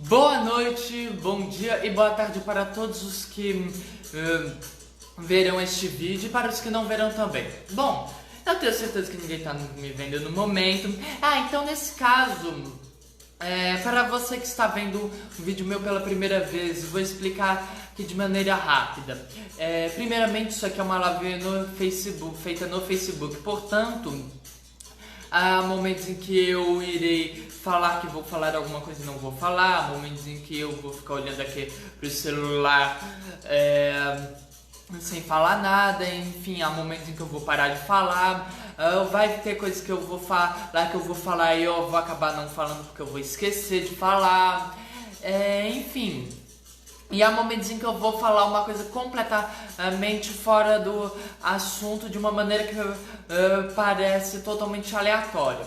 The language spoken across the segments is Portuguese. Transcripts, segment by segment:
Boa noite, bom dia e boa tarde para todos os que verão este vídeo e para os que não verão também. Bom, eu tenho certeza que ninguém está me vendo no momento. Então nesse caso, para você que está vendo um vídeo meu pela primeira vez, vou explicar aqui de maneira rápida. Primeiramente, isso aqui é uma live no Facebook, feita no Facebook, portanto, há momentos em que eu irei falar que vou falar alguma coisa e não vou falar, há momentos em que eu vou ficar olhando aqui pro celular sem falar nada, enfim, há momentos em que eu vou parar de falar, vai ter coisas que eu vou falar e eu vou acabar não falando porque eu vou esquecer de falar, enfim. E há momentos em que eu vou falar uma coisa completamente fora do assunto de uma maneira que parece totalmente aleatória.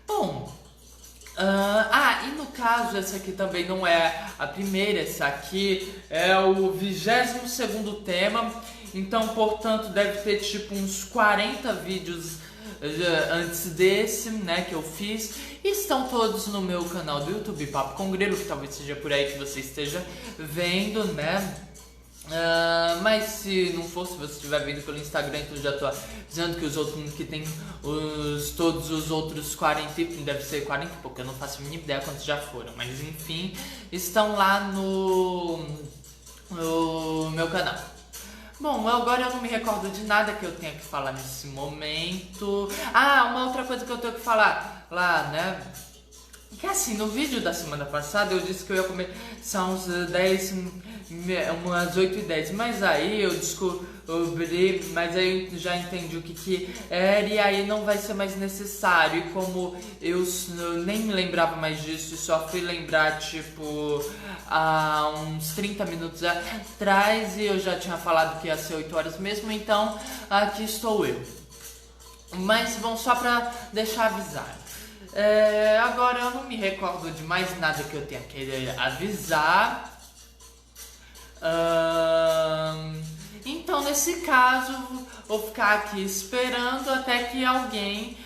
Bom, e no caso, essa aqui também não é a primeira, essa aqui é o 22º tema, então, portanto, deve ter tipo uns 40 vídeos antes desse, né, que eu fiz, e estão todos no meu canal do YouTube, Papo com Grilo, que talvez seja por aí que você esteja vendo, né? Mas se não for, se você estiver vendo pelo Instagram, então já tô dizendo que os outros que tem todos os outros 40, deve ser 40 e pouco, eu não faço a mínima ideia quantos já foram, mas enfim, estão lá no meu canal. Bom, agora eu não me recordo de nada que eu tenha que falar nesse momento. Uma outra coisa que eu tenho que falar lá, né? Que assim, no vídeo da semana passada eu disse que eu ia começar umas 8h10, mas aí eu descobri, mas aí eu já entendi o que era e aí não vai ser mais necessário. E como eu nem me lembrava mais disso e só fui lembrar tipo há uns 30 minutos atrás e eu já tinha falado que ia ser 8 horas mesmo, então aqui estou eu. Mas bom, só pra deixar avisado. Agora eu não me recordo de mais nada que eu tenha que avisar. Então nesse caso vou ficar aqui esperando até que alguém,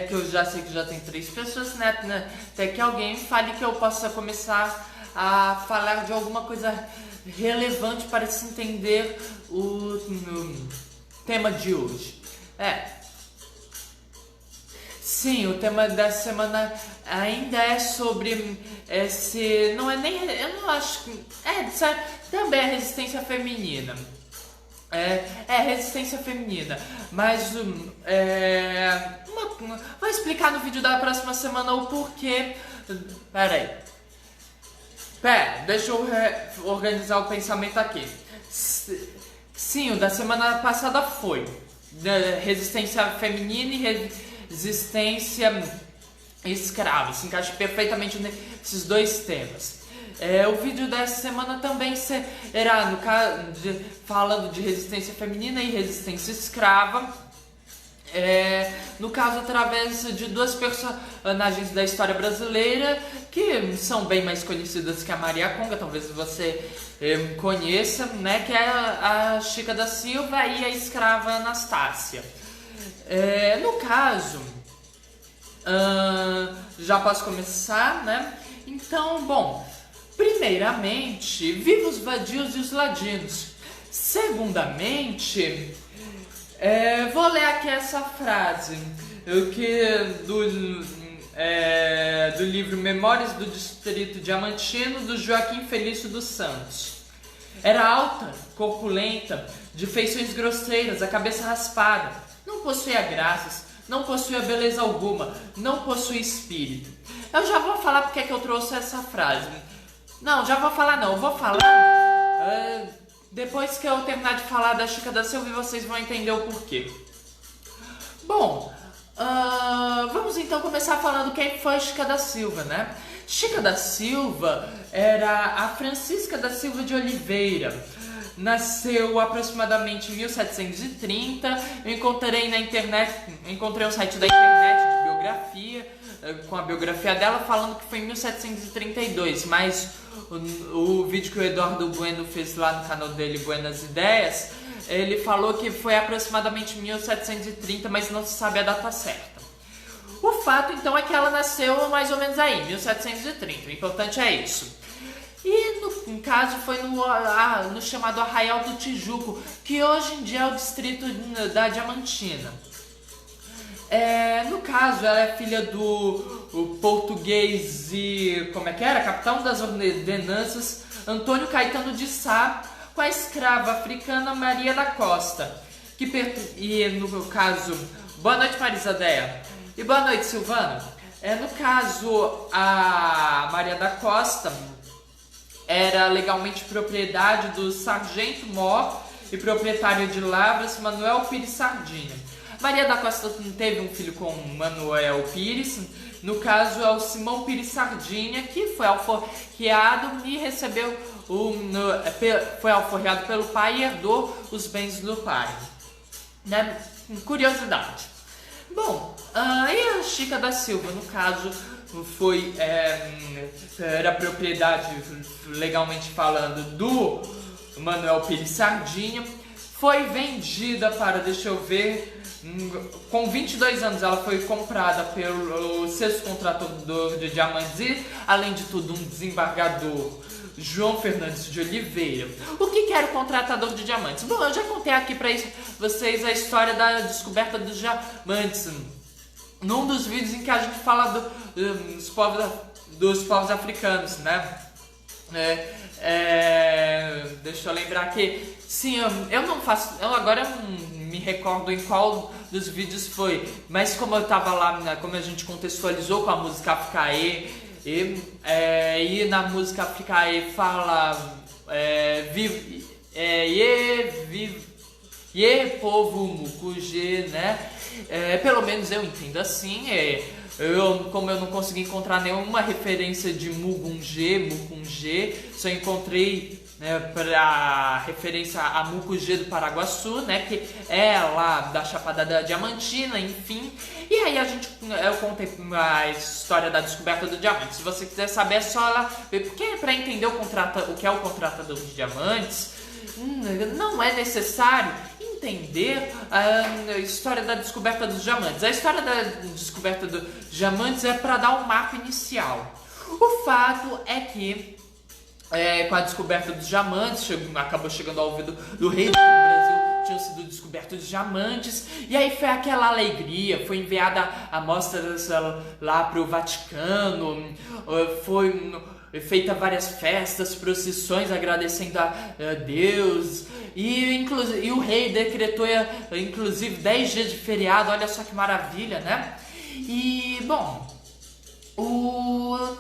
que eu já sei que já tem 3 pessoas, né, até que alguém fale que eu possa começar a falar de alguma coisa relevante para se entender o tema de hoje. Sim, o tema dessa semana ainda é sobre esse... Não é nem... Eu não acho que... também é resistência feminina. Resistência feminina. Mas... vou explicar no vídeo da próxima semana o porquê... Deixa eu organizar o pensamento aqui. Sim, o da semana passada foi resistência feminina e resistência escrava, se encaixa perfeitamente nesses dois temas. O vídeo dessa semana também será, no caso, falando de resistência feminina e resistência escrava, no caso através de 2 personagens da história brasileira que são bem mais conhecidas que a Maria Conga, talvez você conheça, né, que é a Chica da Silva e a escrava Anastácia. No caso, já posso começar, né? Então, bom, primeiramente, viva os vadios e os ladinos. Segundamente, vou ler aqui essa frase do livro Memórias do Distrito Diamantino, do Joaquim Felício dos Santos. Era alta, corpulenta, de feições grosseiras, a cabeça raspada. Não possuía graças, não possuía beleza alguma, não possuía espírito. Eu já vou falar porque é que eu trouxe essa frase. Não, já vou falar não, eu vou falar depois que eu terminar de falar da Chica da Silva e vocês vão entender o porquê. Bom, vamos então começar falando quem foi Chica da Silva, né? Chica da Silva era a Francisca da Silva de Oliveira. Nasceu aproximadamente em 1730. Eu encontrei um site da internet de biografia, com a biografia dela, falando que foi em 1732, mas o vídeo que o Eduardo Bueno fez lá no canal dele, Buenas Ideias, ele falou que foi aproximadamente 1730, mas não se sabe a data certa. O fato então é que ela nasceu mais ou menos aí, 1730, o importante é isso. E no caso foi no chamado Arraial do Tijuco, que hoje em dia é o distrito da Diamantina. No caso, ela é filha do português e, como é que era? Capitão das ordenanças Antônio Caetano de Sá, com a escrava africana Maria da Costa. E no caso, boa noite Marisadeia, e boa noite Silvano. No caso, a Maria da Costa era legalmente propriedade do sargento mor e proprietário de lavras Manuel Pires Sardinha. Maria da Costa teve um filho com Manuel Pires, no caso é o Simão Pires Sardinha, que foi alforreado e recebeu foi alforreado pelo pai e herdou os bens do pai. Né? Curiosidade. Bom, e a Chica da Silva, no caso, era propriedade, legalmente falando, do Manuel Pires Sardinha. Foi vendida para, deixa eu ver, com 22 anos ela foi comprada pelo sexto contratador de diamantes e, além de tudo, um desembargador, João Fernandes de Oliveira. O que era o contratador de diamantes? Bom, eu já contei aqui para vocês a história da descoberta dos diamantes num dos vídeos em que a gente fala dos povos africanos, né? Deixa eu lembrar que, sim, eu não faço, agora eu não me recordo em qual dos vídeos foi, mas como eu tava lá, como a gente contextualizou com a música Africaê, e na música Africaê fala povo mucugê, né? Pelo menos eu entendo assim. Como eu não consegui encontrar nenhuma referência de Mugungê, só encontrei, né, para referência a Mucugê do Paraguaçu, né, que é lá da Chapada da Diamantina, enfim. E aí eu contei a história da descoberta do diamante. Se você quiser saber, é só lá ver, porque para entender o que é o contratador de diamantes, não é necessário entender a história da descoberta dos diamantes. A história da descoberta dos diamantes é para dar um marco inicial. O fato é que com a descoberta dos diamantes acabou chegando ao ouvido do rei, que no Brasil tinham sido descobertos diamantes, e aí foi aquela alegria, foi enviada amostras lá para o Vaticano, foi feita várias festas, procissões agradecendo a Deus, e o rei decretou inclusive 10 dias de feriado. Olha só que maravilha, né? E bom, o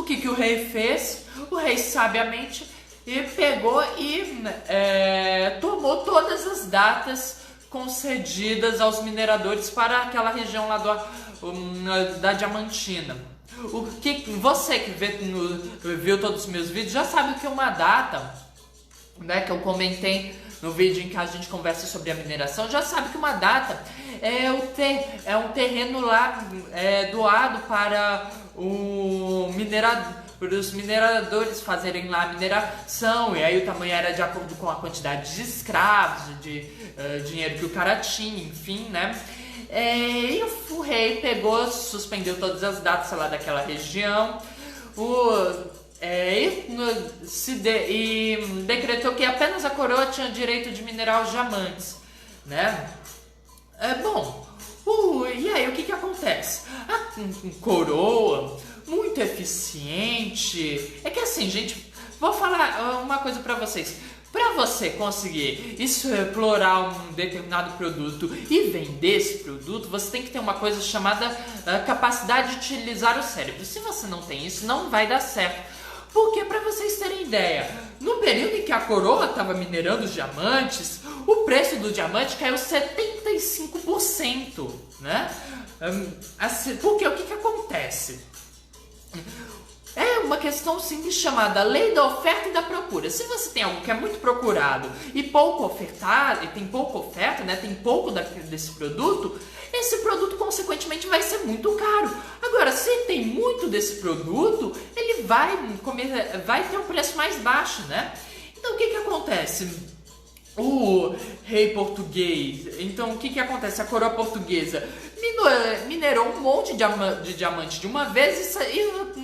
que o rei fez? O rei sabiamente pegou e tomou todas as datas concedidas aos mineradores para aquela região lá da Diamantina. Você que viu todos os meus vídeos já sabe o que é uma data, né, que eu comentei no vídeo em que a gente conversa sobre a mineração. Já sabe que uma data é um terreno lá doado para os mineradores fazerem lá a mineração, e aí o tamanho era de acordo com a quantidade de escravos, de dinheiro que o cara tinha, enfim, né? E o rei pegou, suspendeu todas as datas lá daquela região, e decretou que apenas a coroa tinha direito de minerar os diamantes, né? E aí o que acontece? A coroa, muito eficiente, é que assim, gente, vou falar uma coisa pra vocês. Para você conseguir explorar um determinado produto e vender esse produto, você tem que ter uma coisa chamada capacidade de utilizar o cérebro. Se você não tem isso, não vai dar certo. Porque, para vocês terem ideia, no período em que a coroa estava minerando os diamantes, o preço do diamante caiu 75%, né? Porque o que acontece? É uma questão simples chamada lei da oferta e da procura. Se você tem algo que é muito procurado e pouco ofertado, e tem pouca oferta, né, tem pouco desse produto, esse produto consequentemente vai ser muito caro. Agora, se tem muito desse produto, ele vai ter um preço mais baixo, né? Então o que acontece? O rei português, então o que acontece? A coroa portuguesa minerou um monte de diamante de uma vez e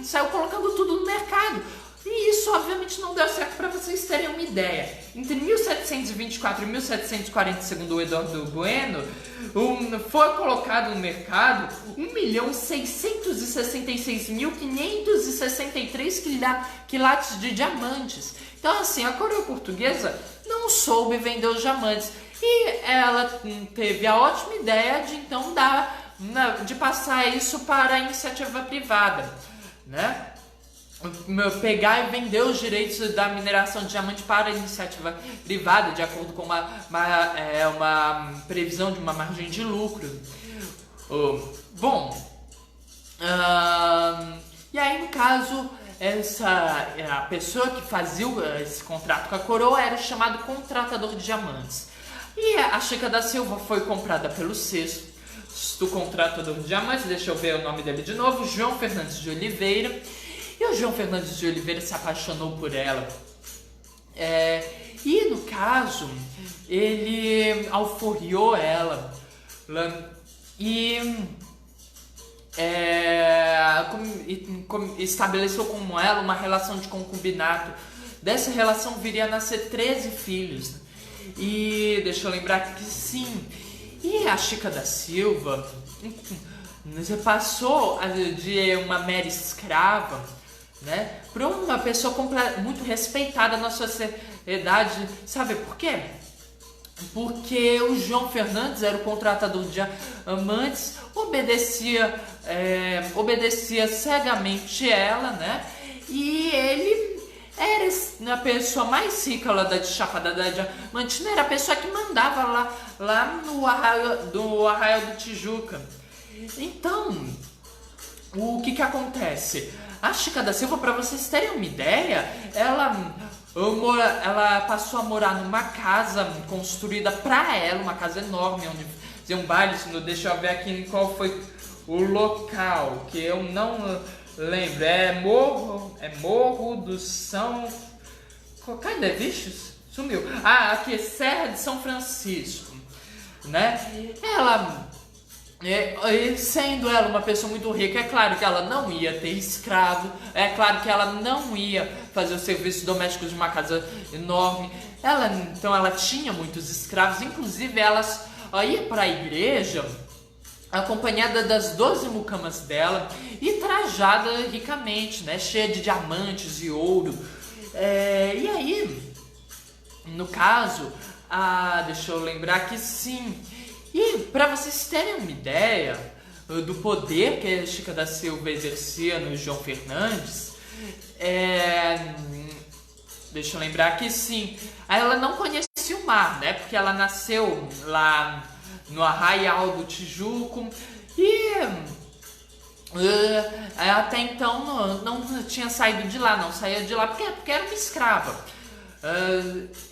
saiu colocando tudo no mercado. E isso obviamente não deu certo. Para vocês terem uma ideia. Entre 1724 e 1740, segundo o Eduardo Bueno, foi colocado no mercado 1.666.563 quilates de diamantes. Então assim, a coroa portuguesa não soube vender os diamantes. E ela teve a ótima ideia de então de passar isso para a iniciativa privada, né? Pegar e vender os direitos da mineração de diamante para a iniciativa privada, de acordo com uma previsão de uma margem de lucro. E aí no caso, a pessoa que fazia esse contrato com a coroa era o chamado contratador de diamantes. E a Chica da Silva foi comprada pelo sexto contratador de diamantes, deixa eu ver o nome dele de novo, João Fernandes de Oliveira. E o João Fernandes de Oliveira se apaixonou por ela. E no caso, ele alforriou ela e estabeleceu com ela uma relação de concubinato. Dessa relação viria a nascer 13 filhos. E deixa eu lembrar que sim. E a Chica da Silva passou de uma mera escrava, né, para uma pessoa muito respeitada na sociedade. Sabe por quê? Porque o João Fernandes era o contratador de diamantes, obedecia cegamente ela, né? E ele era a pessoa mais rica lá da Chapada da Diamantina, era a pessoa que mandava lá no Arraial do Tijuca. Então, o que acontece? A Chica da Silva, para vocês terem uma ideia, ela passou a morar numa casa construída para ela, uma casa enorme, onde faziam bailes. Deixa eu ver aqui qual foi o local, que eu não lembro. É Morro do São... Cadê, bichos? Sumiu. Aqui é Serra de São Francisco, né? Sendo ela uma pessoa muito rica, é claro que ela não ia ter escravo, é claro que ela não ia fazer os serviços domésticos de uma casa enorme. Então ela tinha muitos escravos, inclusive ela ia para a igreja acompanhada das 12 mucamas dela e trajada ricamente, né, cheia de diamantes e ouro. E aí, no caso, deixa eu lembrar que sim. E para vocês terem uma ideia do poder que a Chica da Silva exercia no João Fernandes, deixa eu lembrar que sim, ela não conhecia o mar, né? Porque ela nasceu lá no Arraial do Tijuco e até então não tinha saído de lá, não saía de lá porque era uma escrava.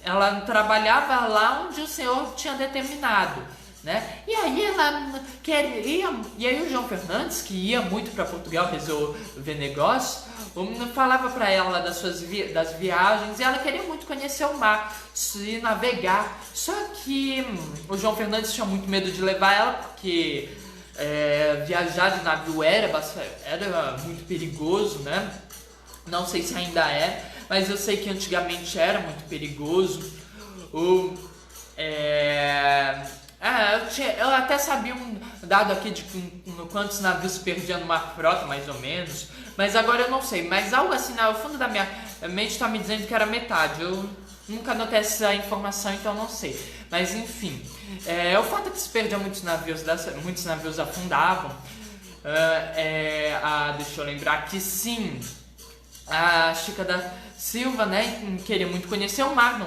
Ela trabalhava lá onde o Senhor tinha determinado, né? E aí ela queria, e aí o João Fernandes, que ia muito para Portugal resolver negócio, falava para ela das viagens, e ela queria muito conhecer o mar e navegar. Só que o João Fernandes tinha muito medo de levar ela, porque viajar de navio era muito perigoso, né? Não sei se ainda é, mas eu sei que antigamente era muito perigoso. Eu até sabia um dado aqui de quantos navios se perdiam numa frota, mais ou menos, mas agora eu não sei. Mas algo assim, no fundo da minha mente está me dizendo que era metade. Eu nunca notei essa informação, então não sei. Mas enfim, o fato é que se perdiam muitos navios afundavam. Deixa eu lembrar que sim, a Chica da Silva, né, queria muito conhecer o mar.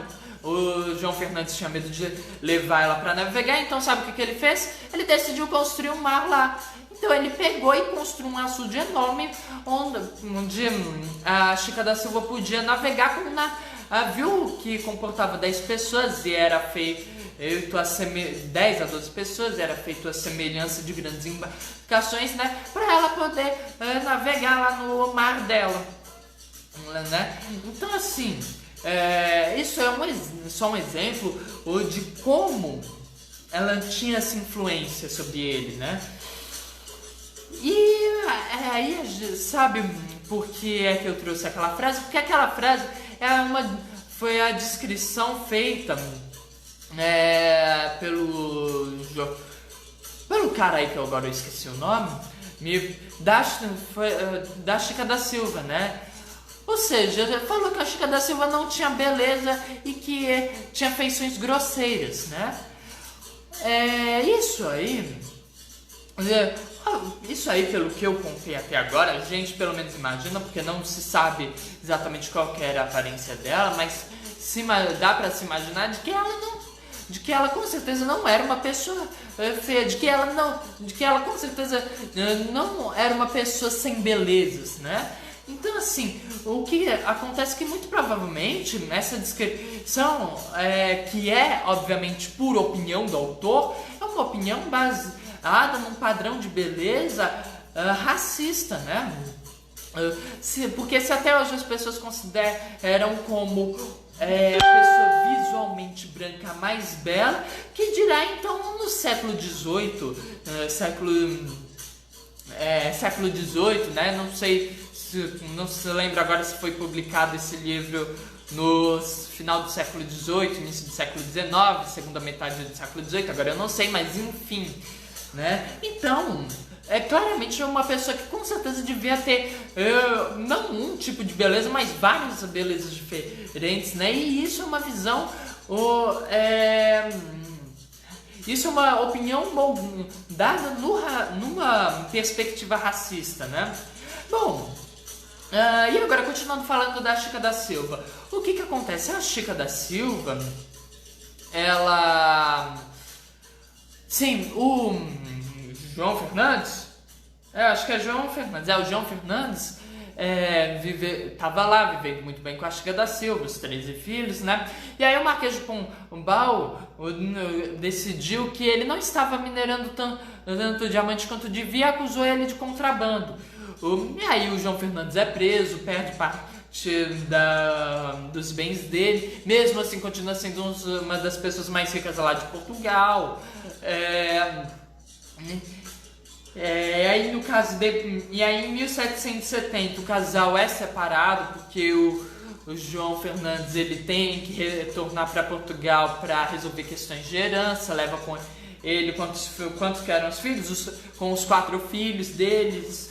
O João Fernandes tinha medo de levar ela para navegar, então sabe o que ele fez? Ele decidiu construir um mar lá. Então ele pegou e construiu um açude enorme onde a Chica da Silva podia navegar com um navio que comportava 10 pessoas e era feito 10 a 12 pessoas, era feito a semelhança de grandes embarcações, né, para ela poder navegar lá no mar dela, né? Então assim, isso é só um exemplo de como ela tinha essa influência sobre ele, né? E aí, sabe por que é que eu trouxe aquela frase? Porque aquela frase foi a descrição feita pelo cara aí que agora eu esqueci o nome, da Chica da Silva, né? Ou seja, falou que a Chica da Silva não tinha beleza e que tinha feições grosseiras, né? Isso aí, pelo que eu contei até agora, a gente pelo menos imagina, porque não se sabe exatamente qual que era a aparência dela, mas dá pra se imaginar de que ela com certeza não era uma pessoa feia, de que ela com certeza não era uma pessoa sem belezas, né? Então, assim, o que acontece é que muito provavelmente nessa descrição, que é obviamente por opinião do autor, é uma opinião baseada num padrão de beleza racista, né? Porque se até hoje as pessoas consideram como a pessoa visualmente branca mais bela, que dirá então no século XVIII, século XVIII, né? Não se lembra agora se foi publicado esse livro no final do século XVIII, início do século XIX, segunda metade do século XVIII, agora eu não sei, mas enfim, né? Então, claramente uma pessoa que com certeza devia ter não um tipo de beleza, mas várias belezas diferentes, né? E isso é uma visão, isso é uma opinião dada numa perspectiva racista, né? Bom, e agora continuando falando da Chica da Silva, o que acontece? A Chica da Silva, sim, o João Fernandes, acho que é João Fernandes, o João Fernandes tava lá vivendo muito bem com a Chica da Silva, os 13 filhos, né? E aí o Marquês de Pombal decidiu que ele não estava minerando tanto diamante quanto devia e acusou ele de contrabando. E aí o João Fernandes é preso, perde parte dos bens dele, mesmo assim continua sendo uma das pessoas mais ricas lá de Portugal. Aí no caso e aí em 1770 o casal é separado porque o João Fernandes ele tem que retornar para Portugal para resolver questões de herança, leva com ele quantos que eram os filhos, com os 4 filhos deles,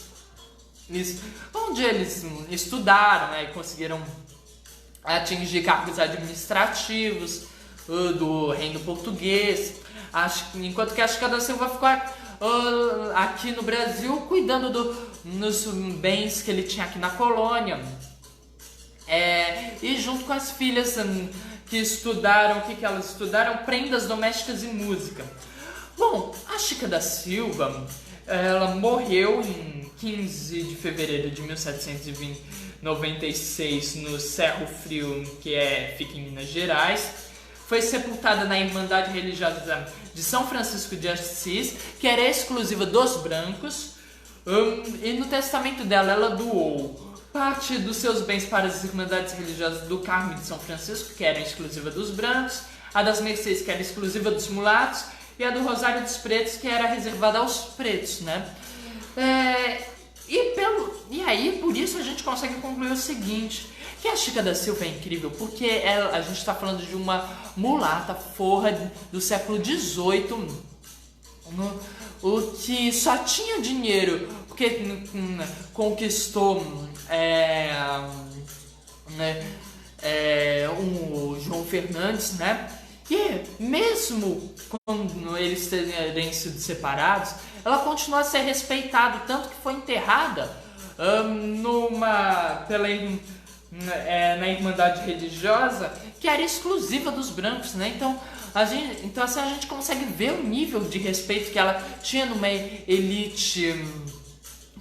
onde eles estudaram, né, e conseguiram atingir cargos administrativos do reino português, enquanto que a Chica da Silva ficou aqui no Brasil cuidando dos bens que ele tinha aqui na colônia, e junto com as filhas que estudaram, o que elas estudaram? Prendas domésticas e música. Bom, a Chica da Silva, ela morreu em 15 de fevereiro de 1796 no Cerro Frio, que fica em Minas Gerais. Foi sepultada na Irmandade Religiosa de São Francisco de Assis, que era exclusiva dos brancos, e no testamento dela ela doou parte dos seus bens para as Irmandades Religiosas do Carmo de São Francisco, que era exclusiva dos brancos, a das Mercês, que era exclusiva dos mulatos, e a do Rosário dos Pretos, que era reservada aos pretos, né? E aí, por isso a gente consegue concluir o seguinte, que a Chica da Silva é incrível, porque a gente está falando de uma mulata forra do século XVIII, o que só tinha dinheiro porque conquistou o João Fernandes, né? E mesmo quando eles terem sido separados, ela continua a ser respeitada, tanto que foi enterrada na Irmandade Religiosa, que era exclusiva dos brancos, né? Então assim a gente consegue ver o nível de respeito que ela tinha numa elite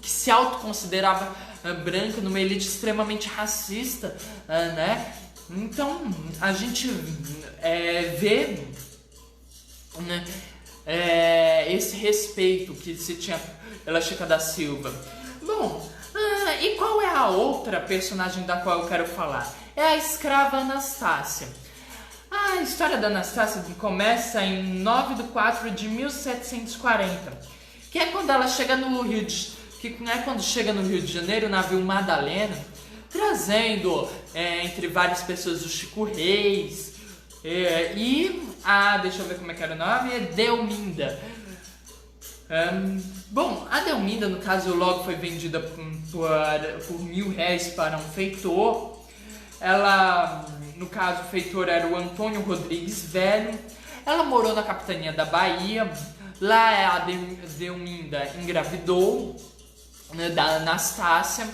que se autoconsiderava branca, numa elite extremamente racista, né? Então a gente vê, né, esse respeito que se tinha pela Chica da Silva. Bom, e qual é a outra personagem da qual eu quero falar? É a escrava Anastácia. A A história da Anastácia começa em 9 de 4 de 1740, que é quando ela chega no Rio de Janeiro, o navio Madalena, trazendo entre várias pessoas o Chico Reis deixa eu ver como é que era o nome, Delminda. Bom, a Delminda, no caso, logo foi vendida por R$1.000 para um feitor. Ela, no caso, o feitor era o Antônio Rodrigues Velho. Ela morou na capitania da Bahia. Lá a Delminda engravidou, né, da Anastácia,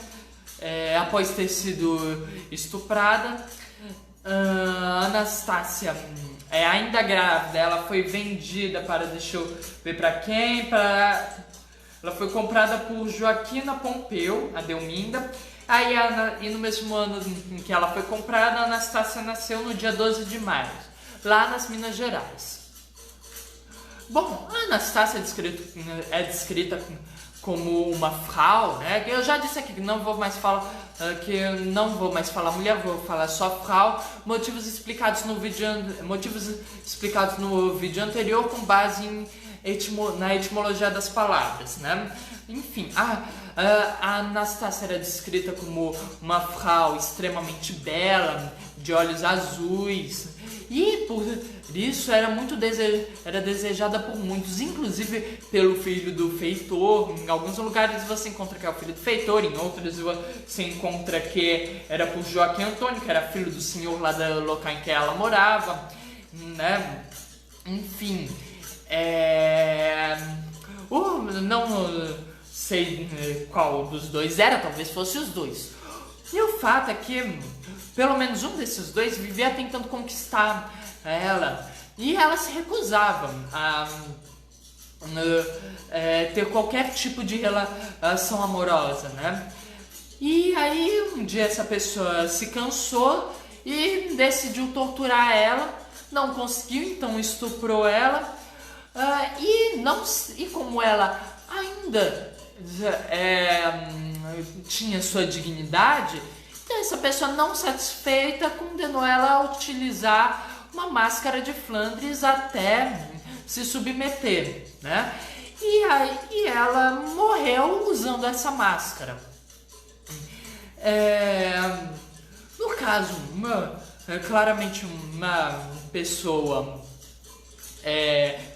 após ter sido estuprada. A Anastácia, ainda grávida, ela foi vendida para, deixa eu ver para quem, ela foi comprada por Joaquina Pompeu, a Delminda. E no mesmo ano em que ela foi comprada, a Anastácia nasceu no dia 12 de maio, lá nas Minas Gerais. Bom, a Anastácia é descrita como uma frau, né? Eu já disse aqui que não vou mais falar mulher, vou falar só frau. Motivos explicados no vídeo anterior com base na etimologia das palavras, né? Enfim, a Anastácia era descrita como uma frau extremamente bela, de olhos azuis, e por isso era desejada por muitos, inclusive pelo filho do feitor. Em alguns lugares você encontra que é o filho do feitor, em outros você encontra que era por Joaquim Antônio, que era filho do senhor lá do local em que ela morava, né? Enfim, não sei qual dos dois era, talvez fosse os dois. E o fato é que pelo menos um desses dois vivia tentando conquistar ela, e ela se recusava a ter qualquer tipo de relação amorosa, né? E aí um dia essa pessoa se cansou e decidiu torturar ela, não conseguiu, então estuprou ela, e como ela ainda tinha sua dignidade, então essa pessoa, não satisfeita, condenou ela a utilizar uma máscara de Flandres até se submeter, né? E ela morreu usando essa máscara. No caso, claramente uma pessoa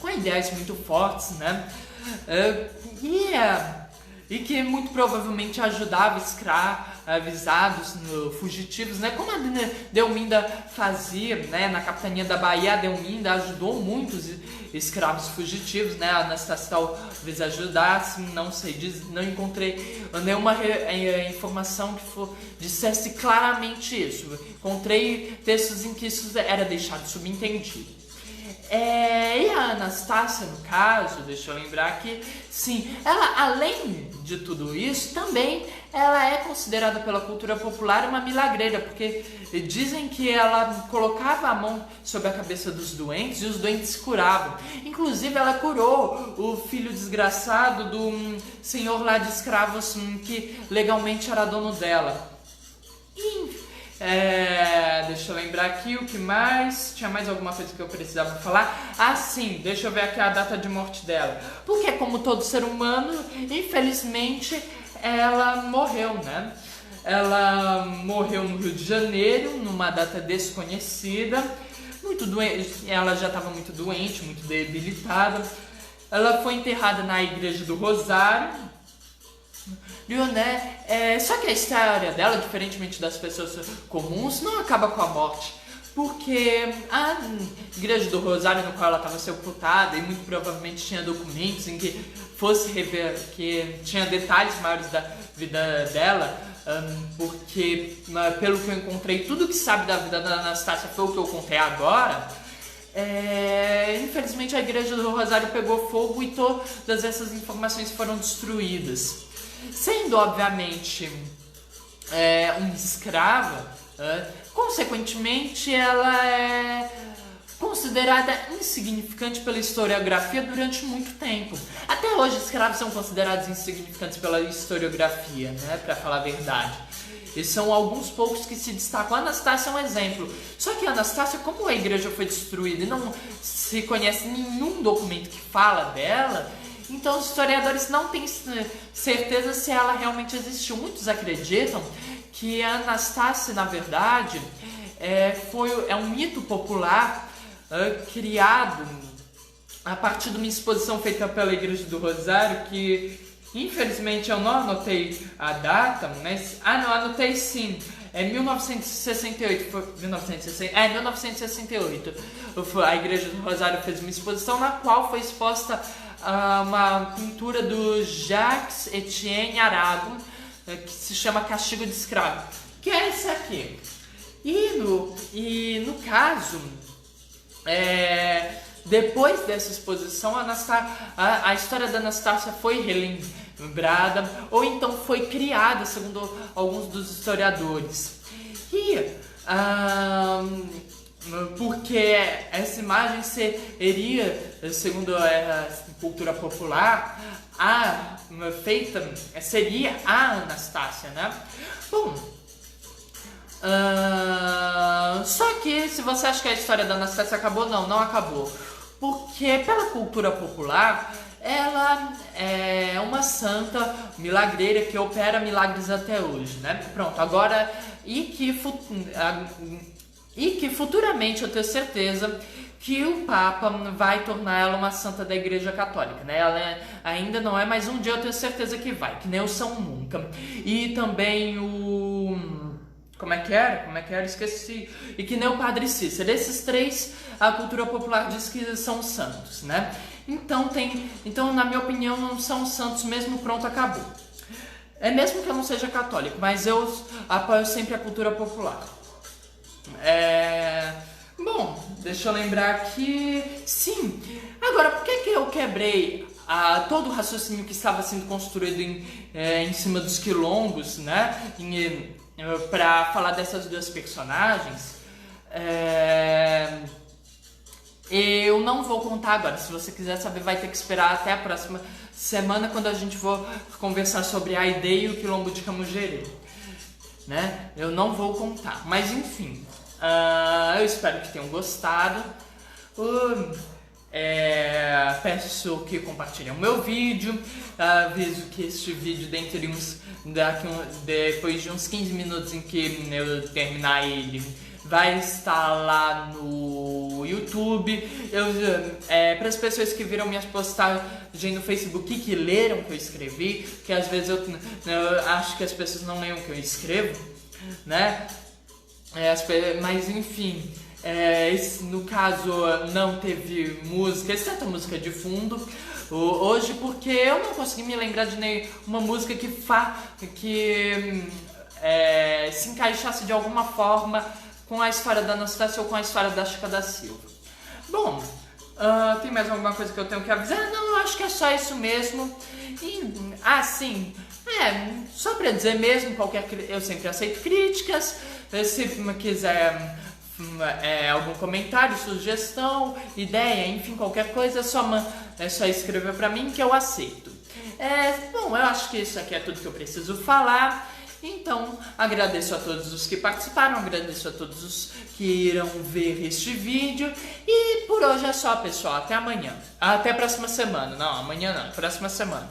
com ideais muito fortes, né? E que muito provavelmente ajudava escravizados, fugitivos, né? Como a Delminda fazia, né? Na capitania da Bahia, a Delminda ajudou muitos escravos fugitivos, né? A Anastácia talvez ajudasse, não sei, não encontrei nenhuma informação que dissesse claramente isso. Encontrei textos em que isso era deixado subentendido. E a Anastácia, no caso, deixa eu lembrar que, sim, ela, além de tudo isso, também ela é considerada pela cultura popular uma milagreira, porque dizem que ela colocava a mão sobre a cabeça dos doentes e os doentes se curavam. Inclusive, ela curou o filho desgraçado do senhor lá de escravos que legalmente era dono dela. Deixa eu lembrar aqui o que mais. Tinha mais alguma coisa que eu precisava falar? Sim, deixa eu ver aqui a data de morte dela. Porque, como todo ser humano, infelizmente ela morreu, né? Ela morreu no Rio de Janeiro, numa data desconhecida, muito doente. Ela já estava muito doente, muito debilitada. Ela foi enterrada na Igreja do Rosário. Né? Só que a história dela, diferentemente das pessoas comuns, não acaba com a morte, porque a Igreja do Rosário, no qual ela estava sepultada, e muito provavelmente tinha documentos em que fosse rever, que tinha detalhes maiores da vida dela, porque pelo que eu encontrei, tudo que sabe da vida da Anastácia foi o que eu contei agora. Infelizmente a Igreja do Rosário pegou fogo e todas essas informações foram destruídas. Sendo, obviamente, uma escrava, consequentemente ela é considerada insignificante pela historiografia durante muito tempo. Até hoje, escravos são considerados insignificantes pela historiografia, né, para falar a verdade. e são alguns poucos que se destacam. A Anastácia é um exemplo. Só que a Anastácia, como a igreja foi destruída e não se conhece nenhum documento que fala dela, então os historiadores não têm certeza se ela realmente existiu. Muitos acreditam que a Anastácia, na verdade, é um mito popular criado a partir de uma exposição feita pela Igreja do Rosário, que infelizmente eu não anotei a data, mas... não, anotei sim. É 1968, 1968. A Igreja do Rosário fez uma exposição na qual foi exposta uma pintura do Jacques Etienne Arago, que se chama Castigo de Escravo, que é esse aqui. E no caso, depois dessa exposição, a história da Anastácia foi relembrada, ou então foi criada, segundo alguns dos historiadores. Porque essa imagem seria, segundo a cultura popular, seria a Anastácia, né? Bom, só que se você acha que a história da Anastácia acabou, não acabou. Porque pela cultura popular, ela é uma santa milagreira que opera milagres até hoje, né? Pronto, agora... E que futuramente eu tenho certeza que o Papa vai tornar ela uma santa da Igreja Católica, né? Ela ainda não é, mas um dia eu tenho certeza que vai, que nem o São Nunca. E também o... Como é que era? Esqueci. E que nem o Padre Cícero. Esses três, a cultura popular diz que são santos, né? Então, na minha opinião, não são santos mesmo, pronto, acabou. É mesmo que eu não seja católico, mas eu apoio sempre a cultura popular. Bom, deixa eu lembrar aqui... Sim, agora, por que eu quebrei todo o raciocínio que estava sendo construído em cima dos quilombos, né? Para falar dessas duas personagens? Eu não vou contar agora. Se você quiser saber, vai ter que esperar até a próxima semana, quando a gente for conversar sobre a Aidê e o quilombo de Camugere, né? Eu não vou contar, mas enfim, eu espero que tenham gostado. Peço que compartilhem o meu vídeo. Aviso que este vídeo, depois de uns 15 minutos em que eu terminar ele, vai estar lá no YouTube. Para as pessoas que viram minhas postagens no Facebook e que leram o que eu escrevi, que às vezes eu acho que as pessoas não leem o que eu escrevo, né? Mas enfim, no caso não teve música, exceto a música de fundo hoje, porque eu não consegui me lembrar de nenhuma música que se encaixasse de alguma forma com a história da Anastácia ou com a história da Chica da Silva. Bom, tem mais alguma coisa que eu tenho que avisar? Não, eu acho que é só isso mesmo. Sim, só pra dizer mesmo, eu sempre aceito críticas. Se quiser algum comentário, sugestão, ideia, enfim, qualquer coisa, é só escrever pra mim que eu aceito. Bom, eu acho que isso aqui é tudo que eu preciso falar. Então, agradeço a todos os que participaram, agradeço a todos os que irão ver este vídeo. E por hoje é só, pessoal. Até amanhã. Até a próxima semana. Não, amanhã não, próxima semana.